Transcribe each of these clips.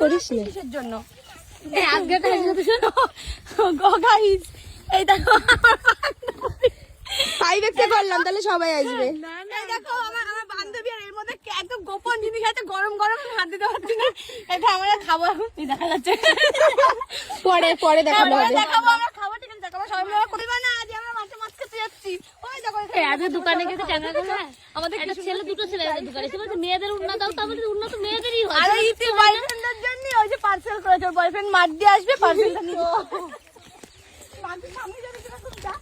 করিস না কিসের জন্য? আজকে গাইস এই দেখো পাইরেক্টে করলাম, তাহলে সবাই আসবে। এই দেখো আমার বান্ধবী আর এর মধ্যে একদম গোপন জিনিস আছে, গরম গরম হাত দিতে পারছি না। এটা আমরা খাবো এখন, দেখা যাচ্ছে পরে পরে দেখাবো হবে। দেখাবো আমরা খাবো, ঠিক আছে দেখাবো সবাই মিলে। করিবা না আজ আমরা মাছ খেতে যাচ্ছি। ওই দেখো আজ দোকানে গেছে টাকা করে আমাদের একটা ছেলে দুটো ছেলে আছে দোকানে, সে বলছে মেয়েদের উন্নত দাও, তো আমাদের উন্নত মেয়েদেরই হয়। আরে ইতি বয়ফ্রেন্ডের জন্য ওই যে পার্সেল করেছে, ওর বয়ফ্রেন্ড মার দিয়ে আসবে, পার্সেলটা নিয়ে বাকি সামনে যাবে কিনা খুব যা।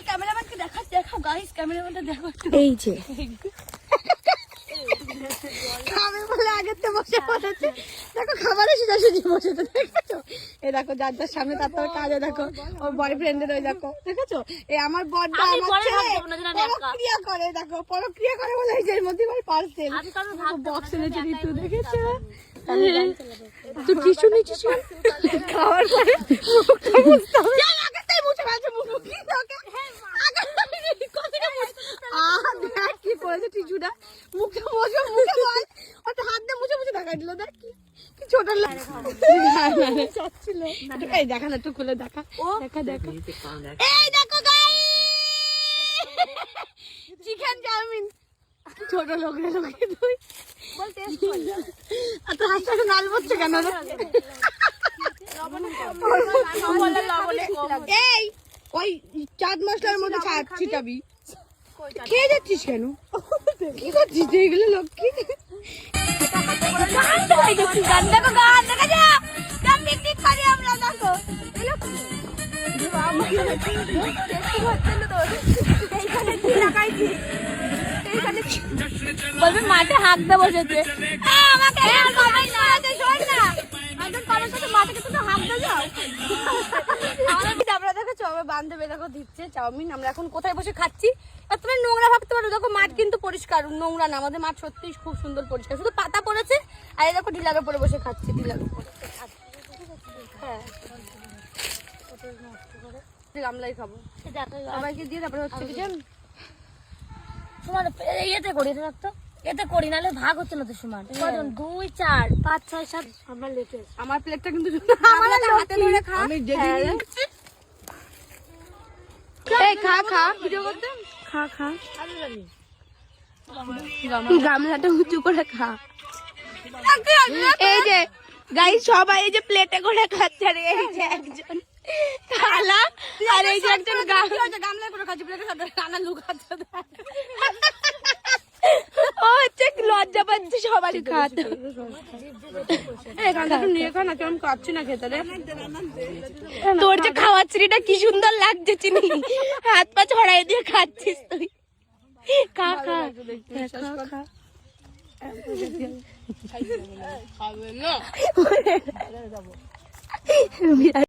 ক্যামেরাম্যানকে দেখাচ্ছি, দেখাও গাইস ক্যামেরাম্যানটা দেখো। এই যে আমি বলে আগের তো বসে বসেছে, দেখো খাবারের সোজাসুজি বসেছে, দেখেছো? এই দেখো যার যার সামনে তার তার কাজে, দেখো ওর বয়ফ্রেন্ডের ওই দেখো, দেখেছো? এই আমার বড়টা আমার ছেলে পরক্রিয়া করে, দেখো পরক্রিয়া করে বলে এই যে এর মধ্যে আমার পার্সেল বক্স এনেছে ঋতু, দেখেছো? তুই টিস্যু নিচ্ছিস খাওয়ার পরে মুখটা মুছতে হবে, আগেই মুছে ফেলছে মুখ, কি তোকে দেখ কি করেছে টিস্যুটা, মুখে মুছে মুখে বল ওটা হাত দিয়ে মুছে মুছে দেখাই দিল, দেখ কি ছোট লাগছিল। এই দেখা না, একটু খুলে দেখা, দেখা দেখা, এই দেখো গাইস চিকেন চাউমিন। ছোট লোক রে লোকে তুই বল টেস্ট কর, এত হাসতে নাল বলছে কেন রে? এই ওই চাট মশলার মধ্যে ছিটাবি, খেয়ে যাচ্ছিস কেন? কি করছিস এইগুলো লক্ষ্মী? গান দেখো, গান দেখা যা, গান পিকনিক করি আমরা, দেখো বলবে মাঠে হাঁকতে বসেছে, আমাকে আমরা দেখেছো আমার বান্ধবী দেখো দিচ্ছে চাউমিন। আমরা এখন কোথায় বসে খাচ্ছি? তুমি নোংরা ভাবতে পারো, দেখো মাঠ কিন্তু পরিষ্কার, নোংরা না, আমাদের মাঠ সত্যি খুব সুন্দর পরিষ্কার, শুধু পাতা পড়েছে। আর এই দেখো ডিলার উপরে বসে খাচ্ছি, ডিলার উপরে। হ্যাঁ গামলাই খাবো সবাইকে দিয়ে, তারপরে হচ্ছে কি জান তোমার ইয়েতে করি তো, এতে করি নাহলে ভাগ হচ্ছে না তো সমান। 2 4 5 6 7 আমরা লেটে, আমার প্লেটটা কিন্তু হাতে ধরে খা, আমি এই খা খা ভিডিও করতে, খা খা গামলাটা উঁচু করে খা। এই যে গাইস সবাই এই যে প্লেটে করে খাচ্ছে, আর এই যে একজন খালা আর এই যে একজন গামলা করে খাচ্ছে, প্লেটে সব কানা লুকাচ্ছে, ও হচ্ছে লজ্জা পাচ্ছে সবারই খাতে। এখানটা নিয়ে খা না, কেমন খাচ্ছি না খেতে রে। তোর যে খাওয়ার চিনিটা কি সুন্দর লাগছে, চিনি হাত পা ছড়াই দিয়ে খাচ্ছিস তুই, খা খা খা।